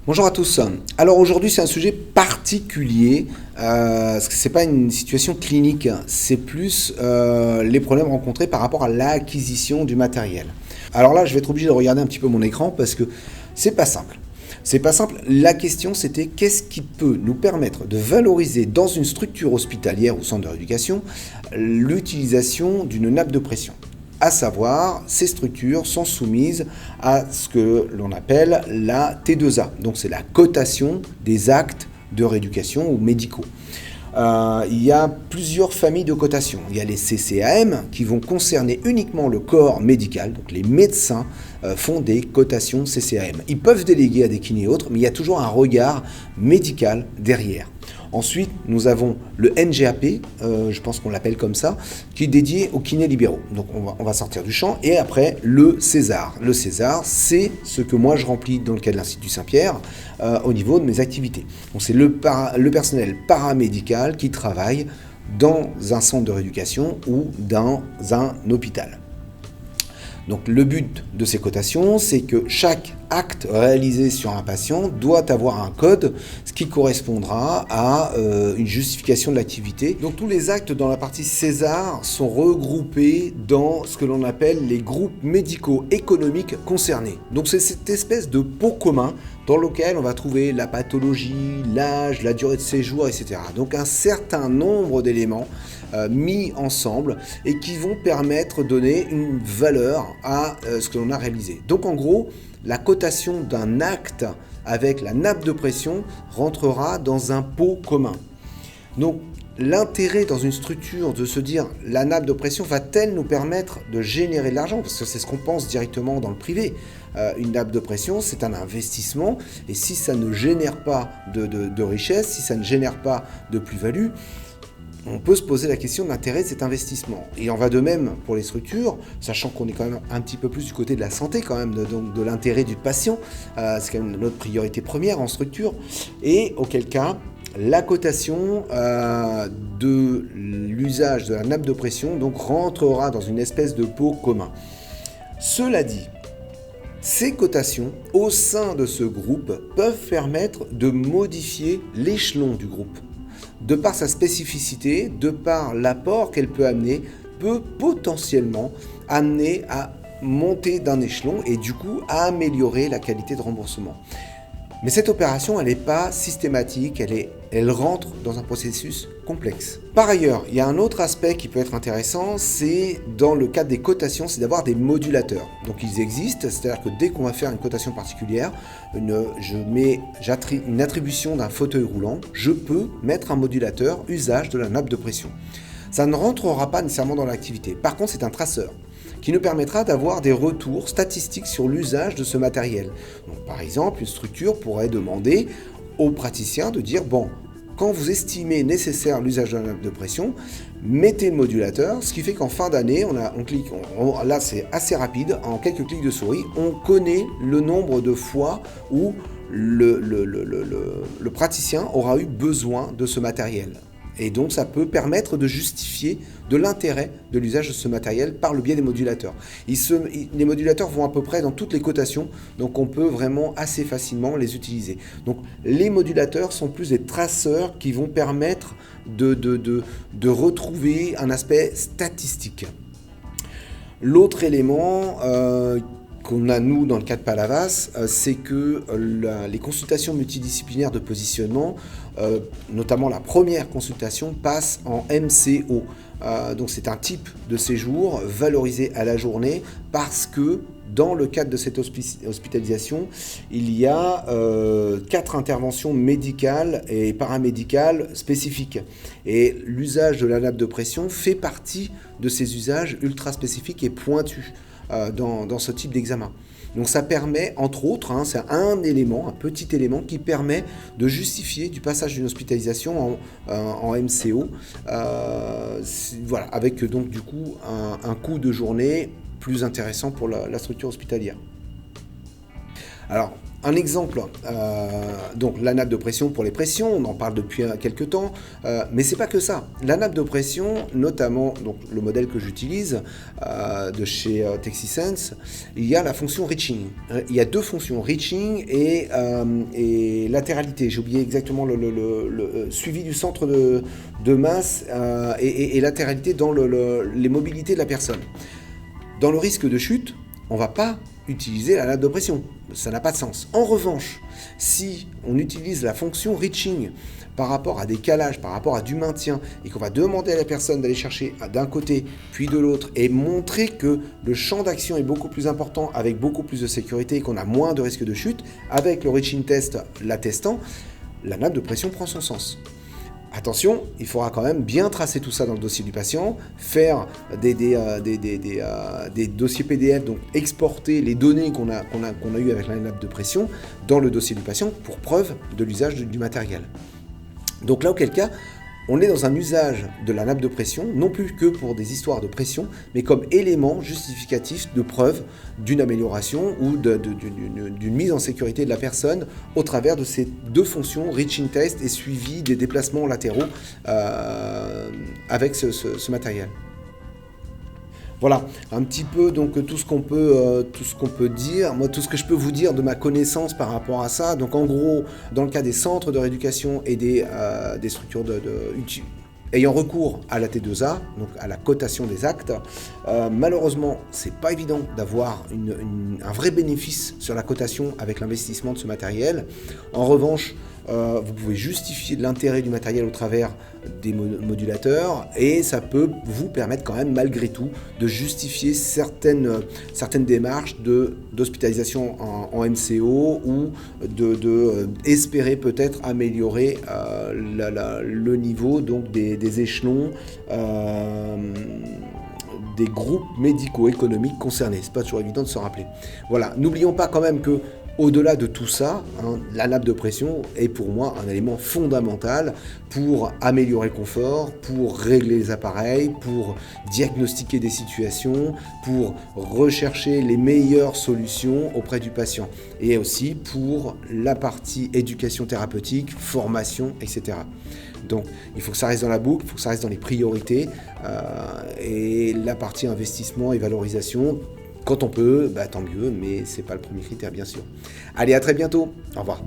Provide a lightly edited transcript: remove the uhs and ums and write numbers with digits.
Bonjour à tous. Alors aujourd'hui c'est un sujet particulier, parce que c'est pas une situation clinique, c'est plus les problèmes rencontrés par rapport à l'acquisition du matériel. Alors là je vais être obligé de regarder un petit peu mon écran parce que c'est pas simple. C'est pas simple. La question c'était qu'est-ce qui peut nous permettre de valoriser dans une structure hospitalière ou centre de rééducation l'utilisation d'une nappe de pression. À savoir, ces structures sont soumises à ce que l'on appelle la T2A. Donc c'est la cotation des actes de rééducation ou médicaux. Il y a plusieurs familles de cotations. Il y a les CCAM qui vont concerner uniquement le corps médical. Donc les médecins font des cotations CCAM. Ils peuvent déléguer à des kinés et autres, mais il y a toujours un regard médical derrière. Ensuite, nous avons le NGAP, je pense qu'on l'appelle comme ça, qui est dédié aux kinés libéraux. Donc on va sortir du champ. Et après, le César. Le César, c'est ce que moi je remplis dans le cadre de l'Institut Saint-Pierre au niveau de mes activités. Donc c'est le personnel paramédical qui travaille dans un centre de rééducation ou dans un hôpital. Donc le but de ces cotations, c'est que chaque acte réalisé sur un patient doit avoir un code, ce qui correspondra à une justification de l'activité. Donc tous les actes dans la partie César sont regroupés dans ce que l'on appelle les groupes médico-économiques concernés. Donc c'est cette espèce de pot commun dans lequel on va trouver la pathologie, l'âge, la durée de séjour, etc. Donc un certain nombre d'éléments mis ensemble et qui vont permettre de donner une valeur à ce que l'on a réalisé. Donc en gros, la cotation d'un acte avec la nappe de pression rentrera dans un pot commun. Donc l'intérêt dans une structure de se dire la nappe de pression va-t-elle nous permettre de générer de l'argent, parce que c'est ce qu'on pense directement dans le privé. Une nappe de pression, c'est un investissement, et si ça ne génère pas de richesse, si ça ne génère pas de plus-value, on peut se poser la question de l'intérêt de cet investissement. Et on va de même pour les structures, sachant qu'on est quand même un petit peu plus du côté de la santé quand même, donc de l'intérêt du patient, c'est quand même notre priorité première en structure, et auquel cas, la cotation de l'usage de la nappe de pression donc rentrera dans une espèce de pot commun. Cela dit, ces cotations au sein de ce groupe peuvent permettre de modifier l'échelon du groupe. De par sa spécificité, de par l'apport qu'elle peut amener, peut potentiellement amener à monter d'un échelon et du coup à améliorer la qualité de remboursement. Mais cette opération, elle n'est pas systématique, elle rentre dans un processus complexe. Par ailleurs, il y a un autre aspect qui peut être intéressant, c'est dans le cadre des cotations, c'est d'avoir des modulateurs. Donc ils existent, c'est-à-dire que dès qu'on va faire une cotation particulière, une attribution d'un fauteuil roulant, je peux mettre un modulateur usage de la nappe de pression. Ça ne rentrera pas nécessairement dans l'activité. Par contre, c'est un traceur qui nous permettra d'avoir des retours statistiques sur l'usage de ce matériel. Donc, par exemple, une structure pourrait demander aux praticiens de dire, bon, quand vous estimez nécessaire l'usage de la nappe de pression, mettez le modulateur, ce qui fait qu'en fin d'année, on clique, là c'est assez rapide, en quelques clics de souris, on connaît le nombre de fois où le praticien aura eu besoin de ce matériel. Et donc ça peut permettre de justifier de l'intérêt de l'usage de ce matériel par le biais des modulateurs. Les modulateurs vont à peu près dans toutes les cotations, donc on peut vraiment assez facilement les utiliser. Donc les modulateurs sont plus des traceurs qui vont permettre de retrouver un aspect statistique. L'autre élément qu'on a nous dans le cas de Palavas, c'est que les consultations multidisciplinaires de positionnement, notamment la première consultation, passe en MCO. Donc c'est un type de séjour valorisé à la journée parce que dans le cadre de cette hospitalisation, il y a 4 interventions médicales et paramédicales spécifiques. Et l'usage de la nappe de pression fait partie de ces usages ultra spécifiques et pointus dans ce type d'examen. Donc ça permet, entre autres, c'est un petit élément qui permet de justifier du passage d'une hospitalisation en MCO, voilà, avec donc du coup un coût de journée plus intéressant pour la structure hospitalière. Alors, Un exemple, donc la nappe de pression pour les pressions, on en parle depuis quelques temps, mais c'est pas que ça. La nappe de pression, notamment donc le modèle que j'utilise de chez Texisense, il y a la fonction reaching. Il y a deux fonctions, reaching et latéralité. J'ai oublié exactement le suivi du centre de masse et latéralité dans les mobilités de la personne. Dans le risque de chute, on ne va pas utiliser la nappe de pression. Ça n'a pas de sens. En revanche, si on utilise la fonction reaching par rapport à des calages, par rapport à du maintien, et qu'on va demander à la personne d'aller chercher d'un côté puis de l'autre, et montrer que le champ d'action est beaucoup plus important, avec beaucoup plus de sécurité, et qu'on a moins de risque de chute, avec le reaching test l'attestant, la nappe de pression prend son sens. Attention, il faudra quand même bien tracer tout ça dans le dossier du patient, faire des dossiers PDF, donc exporter les données qu'on a eues avec la nappe de pression dans le dossier du patient pour preuve de l'usage du matériel. Donc là, auquel cas, on est dans un usage de la nappe de pression, non plus que pour des histoires de pression, mais comme élément justificatif de preuve d'une amélioration ou d'une mise en sécurité de la personne au travers de ces deux fonctions, reaching test et suivi des déplacements latéraux avec ce matériel. Voilà, un petit peu donc tout ce qu'on peut dire, moi tout ce que je peux vous dire de ma connaissance par rapport à ça. Donc en gros, dans le cas des centres de rééducation et des structures ayant recours à la T2A, donc à la cotation des actes, malheureusement, c'est pas évident d'avoir un vrai bénéfice sur la cotation avec l'investissement de ce matériel. En revanche, vous pouvez justifier de l'intérêt du matériel au travers des modulateurs et ça peut vous permettre quand même malgré tout de justifier certaines démarches d'hospitalisation en MCO ou de espérer peut-être améliorer le niveau donc des échelons des groupes médico-économiques concernés. C'est pas toujours évident de se rappeler. Voilà, n'oublions pas quand même que au-delà de tout ça, la nappe de pression est pour moi un élément fondamental pour améliorer le confort, pour régler les appareils, pour diagnostiquer des situations, pour rechercher les meilleures solutions auprès du patient. Et aussi pour la partie éducation thérapeutique, formation, etc. Donc il faut que ça reste dans la boucle, il faut que ça reste dans les priorités. Et la partie investissement et valorisation, quand on peut, tant mieux, mais c'est pas le premier critère bien sûr. Allez, à très bientôt. Au revoir.